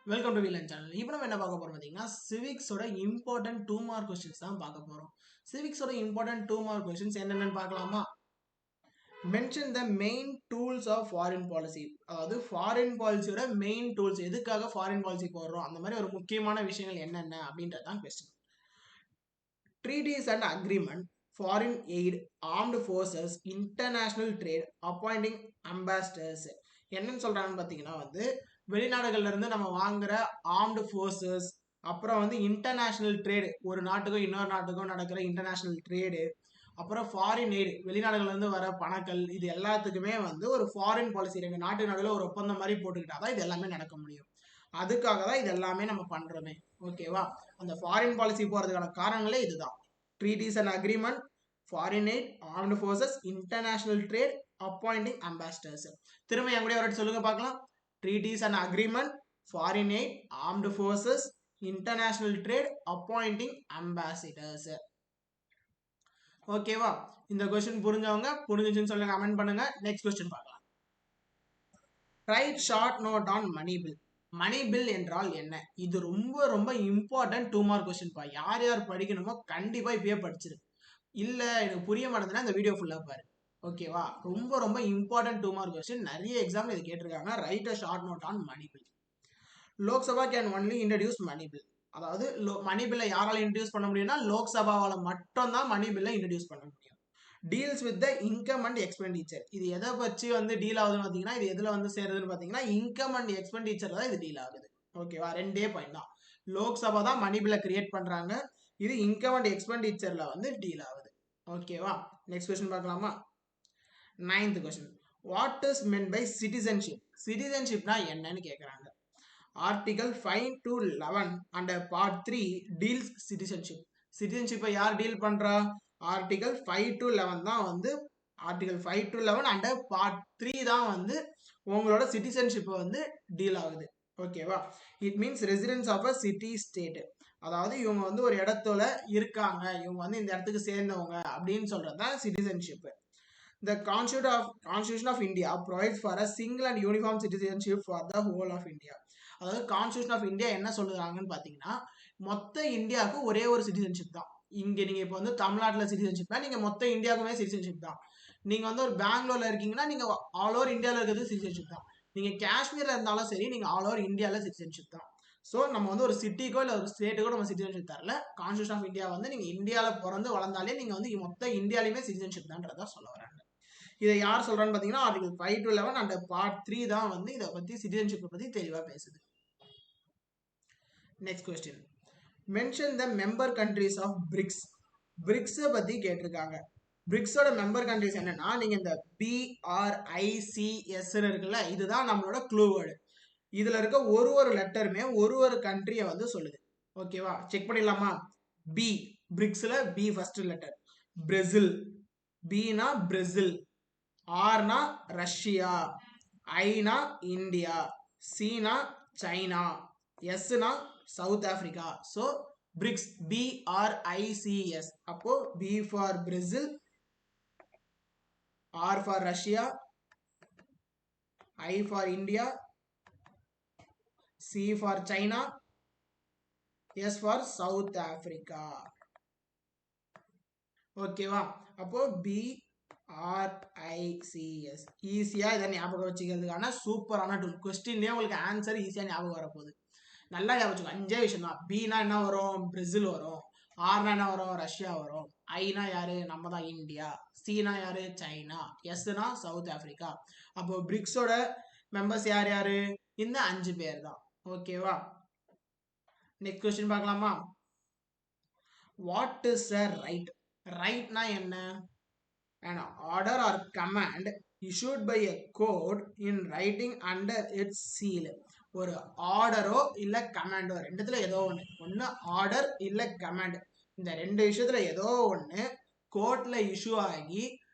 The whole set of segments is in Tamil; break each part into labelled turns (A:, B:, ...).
A: Welcome to வீலன் channel. இப்போ நம்ம என்ன பார்க்க போறோம் பார்த்தீங்கன்னா சிவிக்ஸோட இம்பார்ட்டன்ட் 2 மார்க் கொஸ்டின்ஸ் தான் பார்க்க போறோம். சிவிக்ஸோட இம்பார்ட்டன்ட் 2 மார்க் கொஸ்டின்ஸ் என்னென்னு பார்க்கலாமா? Mention the main tools of foreign policy. அதாவது ஃபாரின் பாலிசியோட மெயின் டூல்ஸ், எதுக்காக ஃபாரின் பாலிசி போடுறோம், அந்த மாதிரி ஒரு முக்கியமான விஷயங்கள் என்னென்ன அப்படின்றது தான் question. Treaties and agreement, foreign aid, armed forces, international trade, appointing ambassadors. என்னன்னு சொல்றாங்கன்னு பார்த்தீங்கன்னா வெளிநாடுகள்ல இருந்து நம்ம வாங்குற ஆர்ம்டு ஃபோர்ஸஸ், அப்புறம் இன்டர்நேஷனல் ட்ரேடு, ஒரு நாட்டுக்கும் இன்னொரு நாட்டுக்கும் நடக்கிற இன்டர்நேஷனல் ட்ரேடு, அப்புறம் ஃபாரின் எய்டு, வெளிநாடுகள்ல இருந்து வர பணங்கள், இது எல்லாத்துக்குமே ஒரு ஃபாரின் பாலிசி, ரெண்டு நாட்டு நடுவில் ஒரு ஒப்பந்தம் மாதிரி போட்டுக்கிட்டாதான் இது எல்லாமே நடக்க முடியும். அதுக்காக தான் இது எல்லாமே நம்ம பண்றோமே. ஓகேவா? அந்த ஃபாரின் பாலிசி போறதுக்கான காரணங்களே இதுதான். Treaties and agreement, foreign aid, armed forces, international trade, appointing ambassadors. திரும்ப என் கூட ஒரு சொல்லுங்க பார்க்கலாம். Treaties and agreement, foreign aid, armed forces, international trade, appointing ambassadors. ஓகேவா? இந்த கொஸ்டின் புரிஞ்சவங்க புரிஞ்சுச்சுன்னு சொல்லுங்க, கமெண்ட் பண்ணுங்க. நெக்ஸ்ட் கொஸ்டின் பார்க்கலாம். Write short note on money bill. Money bill என்றால் என்ன? இது ரொம்ப ரொம்ப இம்பார்ட்டன்ட் 2 மார்க் கொஸ்டின் பா. யார் யார் படிக்கணுமோ கண்டிப்பா இப்பயே படிச்சிரு. இல்ல எனக்கு புரிய மாட்டேங்குதுன்னா இந்த வீடியோ ஃபுல்லா பாரு. ஓகேவா? ரொம்ப ரொம்ப இம்பார்ட்டன்ட் 2 மார்க் கொஸ்டின். நிறைய எக்ஸாம் இது கேட்டிருக்காங்க. Write a short note on money bill. Lok Sabha can only introduce money bill. அதாவது மணி பில்லை யாரால இன்ட்ரடியூஸ் பண்ண முடியும்னா லோக்சபாவால மட்டும் தான் மணி பில்லை இன்ட்ரடியூஸ் பண்ண முடியும். Deals with the income and expenditure. இது எதை வச்சு டீல் ஆகுதுன்னு பார்த்தீங்கன்னா, இது எதுல சேருதுன்னு பார்த்தீங்கன்னா இன்கம் அண்ட் எக்ஸ்பெண்டிச்சர் தான் இது டீல் ஆகுது. ஓகேவா? ரெண்டே பாயிண்ட் தான். லோக்சபா தான் மணி பில்லை கிரியேட் பண்றாங்க. இது இன்கம் அண்ட் எக்ஸ்பெண்டிச்சர்ல டீல் ஆகுது. ஓகேவா? நெக்ஸ்ட் கொஸ்டின் பார்க்கலாமா? 9th question. What is meant by citizenship? சிட்டிசன்ஷிப்னா என்னன்னு கேட்கறாங்க. Article 5 to 11 and part 3 deals citizenship. சிட்டிசன்ஷிப்பை யார் டீல் பண்றா? ஆர்டிகல் 5 to 11 தான் ஆர்டிகல் 5 to 11 அண்ட் பார்ட் 3 தான் உங்களோட சிட்டிசன்ஷிப்பை டீல் ஆகுது. ஓகேவா? It means residence of a city state. அதாவது இவங்க ஒரு இடத்துல இருக்காங்க, இவங்க இந்த இடத்துக்கு சேர்ந்தவங்க அப்படின்னு சொல்றதுதான் citizenship. The Constitution of India provides for a single and uniform citizenship for the whole of India. அதாவது கான்ஸ்டியூஷன் ஆஃப் இந்தியா என்ன சொல்லுறாங்கன்னு பாத்தீங்கன்னா, மொத்த இந்தியாவுக்கு ஒரே ஒரு சிட்டிசன்ஷிப் தான். இங்க நீங்க இப்போ தமிழ்நாட்டுல சிட்டிசன்ஷிப்னா நீங்க மொத்த இந்தியாவுக்குமே சிட்டிசன்ஷிப் தான். நீங்க ஒரு பெங்களூர்ல இருக்கீங்கன்னா நீங்க ஆல் ஓவர் இந்தியாவில் இருக்கிறது சிட்டிசன்ஷிப் தான். நீங்க காஷ்மீர்ல இருந்தாலும் சரி, நீங்க ஆல் ஓவர் இந்தியாவில் சிட்டிசன்ஷிப் தான். ஸோ நம்ம ஒரு சிட்டிக்கோ இல்லை ஒரு ஸ்டேட்டுக்கோ நம்ம சிட்டிசன்ஷிப் தரல. கான்ஸ்டியூஷன் ஆஃப் இந்தியா நீங்க இந்தியாவில் பிறந்து வளர்ந்தாலே நீங்க மொத்த இந்தியாலையுமே சிட்டிசன்ஷிப் தான்றதா சொல்ல வராங்க. இதை யார் சொல்றான்னு பாத்தீங்கன்னா ஆர்டிகல் 5 to 11 அண்ட் பார்ட் 3 தான் இதை பத்தி சிட்டிசன்ஷிப் பத்தி தெளிவா பேசுது. Next question. Mention the member countries of BRICS. BRICS பத்தி கேட்டிருக்காங்க. பிரிக்ஸோட மெம்பர் கண்ட்ரிஸ் என்னன்னா, நீங்க இந்த BRICS இருக்குல்ல, இதுதான் நம்மளோட க்ளூ வேர்டு. இதுல இருக்க ஒரு லெட்டருமே ஒரு கண்ட்ரியை சொல்லுது. ஓகேவா? செக் பண்ணிடலாமா? பி, பிரிக்ஸ்ல பி ஃபர்ஸ்ட் லெட்டர். பிரேசில். பினா பிரேசில். ஆர்னா ரஷ்யா, ஐனா இந்தியா, சீனா சைனா, எஸ்னா South Africa. So BRICS, BRICS. அப்போ B for Brazil, R for Russia, I for India, C for China, S for South Africa. ஓகேவா? அப்போ BRICS. ஈஸியா இதை ஞாபகம் வச்சுக்கிறதுக்கான சூப்பரான டூல். கொஸ்டின்லயே உங்களுக்கு ஆன்சர் ஈஸியா ஞாபகம் வரப்போகுது. நல்லா ஞாபகம் வச்சுக்கோ. 5 விஷயம் தான். பினா என்ன வரும்? பிரேசில் வரும். ஆர்னா என்ன வரும்? ரஷ்யா வரும். ஐனா யாரு? நம்ம தான் இந்தியா. சீனா யாரு? சைனா. எஸ்னா சவுத் ஆப்பிரிக்கா. அப்போ பிரிக்ஸோட மெம்பர்ஸ் யார் யாரு? இந்த 5 பேர் தான். ஓகேவா? நெக்ஸ்ட் கொஸ்டின் பார்க்கலாமா? What is a right? ரைட்னா என்ன? An order or command issued by a court in writing under its seal. ஒரு ஆர்டரோ இல்ல கமாண்டோ, ரெண்டுத்துல ஏதோ ஒண்ணு ஆர்டர் இல்ல கமாண்ட். இந்த ரெண்டு விஷயத்துல ஏதோ ஒண்ணு கோர்ட்ல இஷ்யூ ஆகி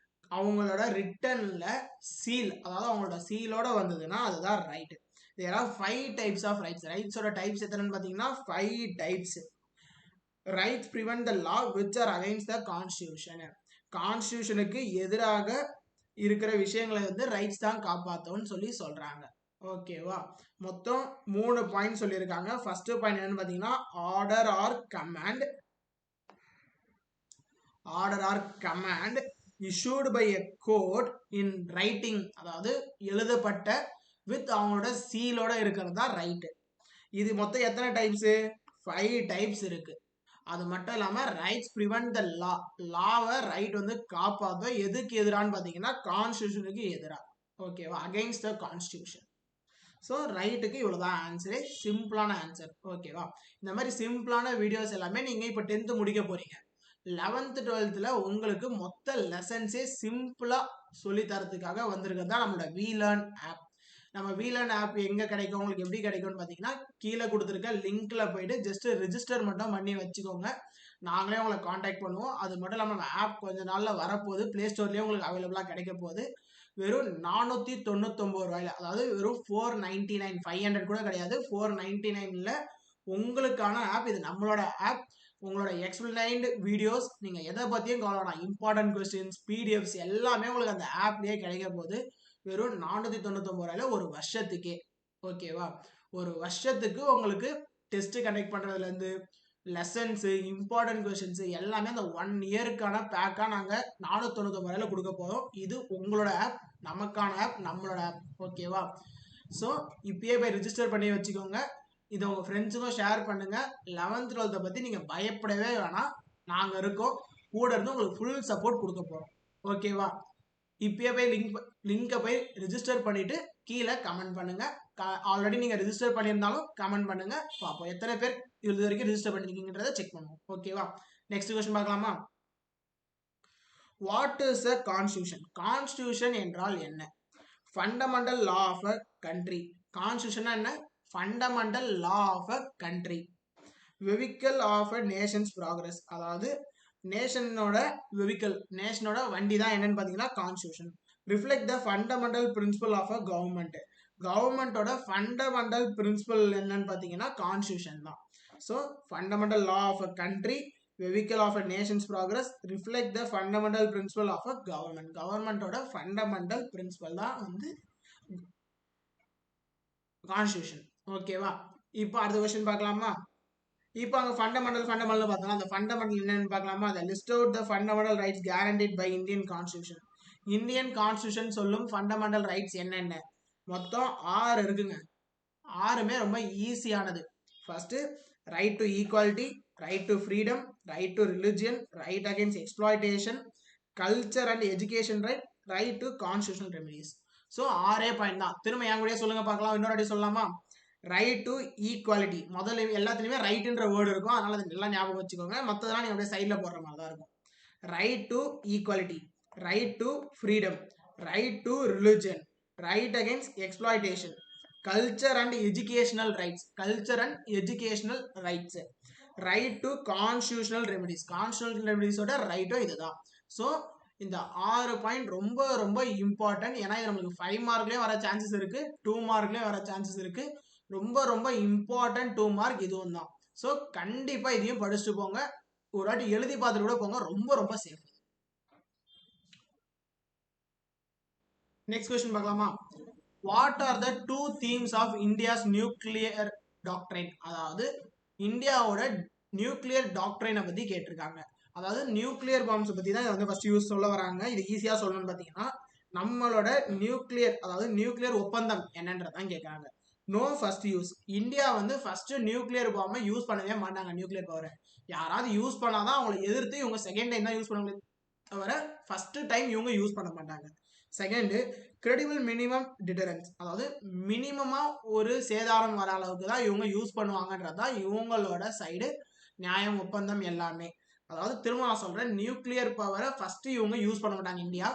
A: அவங்களோட ரிட்டன்ல சீல், அதாவது அவங்களோட சீலோட வந்ததுன்னா அதுதான் right. There are 5 types of rights. ரைட்ஸோட டைப்ஸ் எத்தனைன்னு பாத்தீங்கன்னா 5 types. Rights prevent the law which are against the constitution. கான்ஸ்டியூஷனுக்கு எதிராக இருக்கிற விஷயங்களை ரைட்ஸ் தான் காப்பாத்தோன்னு சொல்றாங்க. ஓகேவா? மொத்தம் 3 பாயிண்ட் சொல்லியிருக்காங்க. ஃபர்ஸ்ட் பாயிண்ட் என்னன்னு பார்த்தீங்கன்னா order or command issued by a court in writing, அதாவது எழுதப்பட்ட வித் அவங்களோட சீலோட இருக்கிறது தான் ரைட்டு. இது மொத்தம் எத்தனை டைப்ஸ்? 5 டைப்ஸ் இருக்கு. அது மட்டும் இல்லாம ரைட்ஸ் பிரிவென்ட் த லாவை ரைட் வந்து காப்பாற்ற எதுக்கு எதிரான்னு பார்த்தீங்கன்னா கான்ஸ்டியூஷனுக்கு எதிராக. ஓகேவா? Against the constitution. ஸோ ரைட்டுக்கு இவ்வளோதான் ஆன்சரு, சிம்பிளான ஆன்சர். ஓகேவா? இந்த மாதிரி சிம்பிளான வீடியோஸ் எல்லாமே நீங்கள் இப்போ 10th முடிக்க போறீங்க. 11th 12th உங்களுக்கு மொத்த லெசன்ஸே சிம்பிளாக சொல்லி தரத்துக்காக வந்திருக்கிறது தான் நம்மளோட VLearn ஆப். நம்ம VLearn ஆப் எங்கே கிடைக்கும், உங்களுக்கு எப்படி கிடைக்கும்னு பார்த்தீங்கன்னா கீழே கொடுத்துருக்க லிங்க்ல போயிட்டு ஜஸ்ட் ரிஜிஸ்டர் மட்டும் பண்ணி வச்சுக்கோங்க. நாங்களே உங்களை காண்டாக்ட் பண்ணுவோம். அது மட்டும் இல்லாமல் நம்ம ஆப் கொஞ்ச நாளில் வரப்போகுது. ப்ளே ஸ்டோர்லேயே உங்களுக்கு அவைலபிளாக கிடைக்க போகுது. வெறும் 499 ரூபாயில, அதாவது வெறும் 499, 500 கூட கிடையாது, 499ல உங்களுக்கான ஆப். இது நம்மளோட ஆப். உங்களோட எக்ஸ்பிளைன்டு வீடியோஸ், நீங்கள் எதை பற்றியும் கவலைப்படலாம், இம்பார்ட்டன்ட் கொஸ்டின்ஸ், பிடிஎஃப்ஸ் எல்லாமே உங்களுக்கு அந்த ஆப்லேயே கிடைக்க போகுது. வெறும் 499 ரூபாயில ஒரு வருஷத்துக்கே. ஓகேவா? ஒரு வருஷத்துக்கு உங்களுக்கு டெஸ்ட் கண்டக்ட் பண்ணுறதுலேருந்து லெசன்ஸு, இம்பார்ட்டன்ட் கொஸ்டின்ஸு எல்லாமே அந்த 1 இயருக்கான பேக்காக நாங்கள் 499 ரூபாயில கொடுக்க போகிறோம். இது உங்களோட ஆப், நமக்கான ஆப், நம்மளோட ஆப். ஓகேவா? ஸோ இப்பயே போய் ரிஜிஸ்டர் பண்ணி வச்சுக்கோங்க. இதை உங்கள் ஃப்ரெண்ட்ஸுக்கும் ஷேர் பண்ணுங்கள். 11th 12th பற்றி நீங்கள் பயப்படவே வேணாம். நாங்கள் இருக்கோம் கூட இருந்து உங்களுக்கு ஃபுல் சப்போர்ட் கொடுக்க போகிறோம். ஓகேவா? இப்பயே போய் லிங்கை போய் ரிஜிஸ்டர் பண்ணிவிட்டு கீழே கமெண்ட் பண்ணுங்கள். ஆல்ரெடி நீங்கள் ரிஜிஸ்டர் பண்ணியிருந்தாலும் கமெண்ட் பண்ணுங்கள். பார்ப்போம் எத்தனை பேர் இது வரைக்கும் ரிஜிஸ்டர் பண்ணிருக்கீங்கன்றதை செக் பண்ணுவோம். ஓகேவா? நெக்ஸ்ட் கொஸ்டின் பார்க்கலாமா? What is a constitution? Constitution என்றால் என்ன? Fundamental law of a country. Constitution என்ன? Fundamental law of a country. Vehicle of a nation's progress, அதாவது நேஷனோட வெஹிக்கிள், நேஷனோட வண்டி தான் என்னன்னு பார்த்தீங்கன்னா constitution. Reflect the fundamental principle of a government. கவர்மெண்டோட ஃபண்டமெண்டல் பிரின்சிபல் என்னன்னு பார்த்தீங்கன்னா கான்ஸ்டியூஷன் தான். So fundamental law of a country, vehicle of a nation's progress, reflect the fundamental principle of a government. கவர்மெண்டோட ஃபண்டமெண்டல் பிரின்சிபல் தான் வந்து கான்ஸ்டியூஷன். ஓகேவா? இப்போ அடுத்த கொஸ்டின் பார்க்கலாமா? இப்போ அங்கே ஃபண்டமெண்டல் பார்த்தோம்னா அந்த ஃபண்டமெண்டல் என்னன்னு பார்க்கலாமா? அதை list out the fundamental rights guaranteed by Indian constitution. Indian constitution சொல்லும் ஃபண்டமெண்டல் ரைட்ஸ் என்னென்ன? மொத்தம் 6 இருக்குங்க. 6மே ரொம்ப ஈஸியானது. First right to equality, right to freedom, right to religion, right against exploitation, culture and education right, right to constitutional remedies. So 6 point தான். திரும்ப என் கூட சொல்லுங்க பார்க்கலாம். இன்னொரு வாட்டி சொல்லலாமா? ரைட் டு ஈக்குவாலிட்டி, முதல்ல எல்லாத்துலேயுமே ரைட்டுன்ற வேர்டு இருக்கும், அதனால அது நல்லா ஞாபகம் வச்சுக்கோங்க. மற்றதெல்லாம் நீங்கள் அப்படியே சைடில் போடுற மாதிரி தான் இருக்கும். Right to equality, right to freedom, right to religion, right against exploitation, culture and educational rights, culture and educational rights, right to constitutional remedies, constitutional ரெமிடிஸோட ரைட்டும் இதுதான். ஸோ இந்த 6 பாயிண்ட் ரொம்ப ரொம்ப இம்பார்ட்டன்ட். ஏன்னா இது நம்மளுக்கு 5 மார்க்லேயும் வர சான்சஸ் இருக்கு, 2 மார்க்லேயும் வர சான்சஸ் இருக்கு. ரொம்ப ரொம்ப இம்பார்ட்டன்ட் 2 மார்க் இதுவும் தான். ஸோ கண்டிப்பா இதையும் படிச்சுட்டு போங்க. ஒரு வாட்டி எழுதி பார்த்துட்டு கூட போங்க. ரொம்ப ரொம்ப சேஃப். நெக்ஸ்ட் கொஸ்டின் பார்க்கலாமா? What are the 2 themes of India's nuclear doctrine? அதாவது இந்தியாவோட நியூக்ளியர் டாக்ட்ரைனை பத்தி கேட்டிருக்காங்க. அதாவது நியூக்ளியர் பாம்ஸ் பத்தி தான் வந்து ஃபர்ஸ்ட் யூஸ் சொல்ல வராங்க. இது ஈஸியா சொல்லணும்னு பாத்தீங்கன்னா நம்மளோட நியூக்ளியர், அதாவது நியூக்ளியர் ஒப்பந்தம் என்னன்றதான் கேட்கறாங்க. No first use. இந்தியா வந்து ஃபர்ஸ்ட் நியூக்ளியர் பாம்பை யூஸ் பண்ணவே மாட்டாங்க. நியூக்ளியர் பவரை யாராவது யூஸ் பண்ணாதான் அவங்களை எதிர்த்து இவங்க செகண்ட் டைம் தான் யூஸ் பண்ணுவாங்க தவிர ஃபர்ஸ்ட் டைம் இவங்க யூஸ் பண்ண மாட்டாங்க. செகண்ட், கிரெடிபிள் மினிமம் டிட்டரன்ஸ், அதாவது மினிமமா ஒரு சேதாரம் வர அளவுக்கு தான் இவங்க யூஸ் பண்ணுவாங்கன்றதுதான் இவங்களோட சைடு நியாயம், ஒப்பந்தம் எல்லாமே. அதாவது திரும்ப நான் சொல்றேன், நியூக்ளியர் பவரை ஃபர்ஸ்ட் இவங்க யூஸ் பண்ண மாட்டாங்க இந்தியா.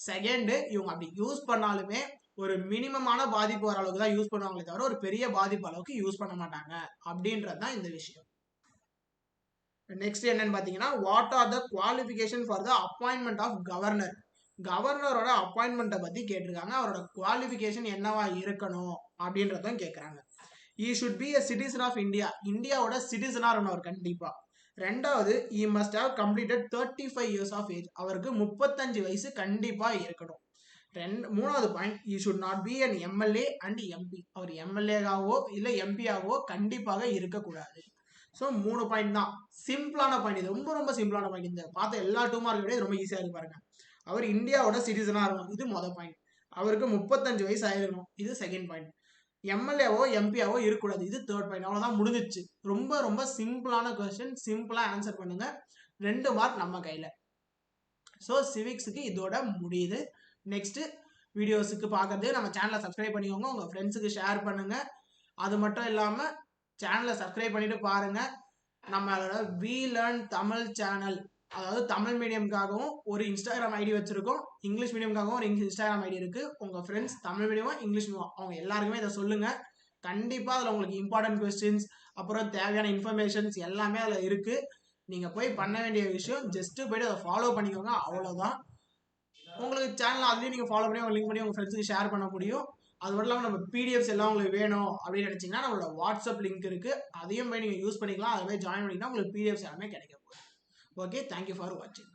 A: செகண்ட், இவங்க அப்படி யூஸ் பண்ணாலுமே ஒரு மினிமமான பாதிப்பு வர அளவுக்கு தான் யூஸ் பண்ணுவாங்களே தவிர ஒரு பெரிய பாதிப்பு அளவுக்கு யூஸ் பண்ண மாட்டாங்க அப்படின்றது தான் இந்த விஷயம். நெக்ஸ்ட் என்னன்னு பாத்தீங்கன்னா, what are the qualification for the appointment of governor? கவர்னரோட அப்பாயின்மெண்ட்டை பத்தி கேட்டிருக்காங்க. அவரோட குவாலிஃபிகேஷன் என்னவா இருக்கணும் அப்படின்றதும் கேட்கறாங்க. He should be a citizen of India, இந்தியாவோட சிட்டிசனா இருக்கணும் கண்டிப்பா. ரெண்டாவது, he must have completed 35 years of age, அவருக்கு 35 வயசு கண்டிப்பா இருக்கணும். மூணாவது point, you should not be an MLA and MP. அவர் எம்எல்ஏவாவோ இல்லை எம்பியாவோ கண்டிப்பாக இருக்கக்கூடாது. ஸோ 3 பாயிண்ட் தான், சிம்பிளான பாயிண்ட். இது ரொம்ப ரொம்ப சிம்பிளான பாயிண்ட். இந்த பார்த்த எல்லா 2 மார்க்கை விட ரொம்ப ஈஸியாக இருக்கு பாருங்க. அவர் இந்தியாவோட சிட்டிசனாக இருக்கணும், இது மொதல் பாயிண்ட். அவருக்கு 35 வயசு ஆயிருக்கணும், இது செகண்ட் பாயிண்ட். எம்எல்ஏவோ எம்பியாவோ இருக்கக்கூடாது, இது தேர்ட் பாயிண்ட். அவ்வளோதான், முடிஞ்சிச்சு. ரொம்ப ரொம்ப சிம்பிளான கொஸ்டின், சிம்பிளாக ஆன்சர் பண்ணுங்க. 2 மார்க் நம்ம கையில். ஸோ சிவிக்ஸுக்கு இதோட முடியுது. நெக்ஸ்ட்டு வீடியோஸுக்கு பார்க்கறது நம்ம சேனலை சப்ஸ்கிரைப் பண்ணிக்கோங்க, உங்கள் ஃப்ரெண்ட்ஸுக்கு ஷேர் பண்ணுங்கள். அது மட்டும் இல்லாமல் சேனலை சப்ஸ்கிரைப் பண்ணிட்டு பாருங்கள். நம்மளோட வி லேர்ன் தமிழ் சேனல், அதாவது தமிழ் மீடியம்காகவும் ஒரு இன்ஸ்டாகிராம் ஐடி வச்சுருக்கோம், இங்கிலீஷ் மீடியம்காகவும் ஒரு இன்ஸ்டாகிராம் ஐடி இருக்குது. உங்கள் ஃப்ரெண்ட்ஸ் தமிழ் மீடியமோ இங்கிலீஷ் மீடியமோ அவங்க எல்லாருக்குமே இதை சொல்லுங்கள். கண்டிப்பாக அதில் உங்களுக்கு இம்பார்ட்டன்ட் கொஸ்டின்ஸ், அப்புறம் தேவையான இன்ஃபர்மேஷன்ஸ் எல்லாமே அதில் இருக்குது. நீங்கள் போய் பண்ண வேண்டிய விஷயம் ஜஸ்ட்டு போய்ட்டு அதை ஃபாலோ பண்ணிக்கோங்க, அவ்வளோதான். உங்களுக்கு சேனல் அதுலேயும் நீங்கள் ஃபாலோ பண்ணி லிங்க் பண்ணி உங்கள் ஃப்ரெண்ட்ஸுக்கு ஷேர் பண்ண முடியும். அது மட்டும் இல்லாமல் நம்ம பிடிஎஃப்ஸ் எல்லாம் உங்களுக்கு வேணும் அப்படின்னு நினச்சிங்கன்னா நம்மளோட வாட்ஸ்அப் லிங்க் இருக்குது, அதையும் போய் நீங்கள் யூஸ் பண்ணிக்கலாம். அதை போய் ஜாயின் பண்ணிங்கன்னா உங்களுக்கு பிடிஎஃப்ஸ் எல்லாமே கிடைக்க போகுது. ஓகே, தேங்க்யூ ஃபார் வாட்சிங்.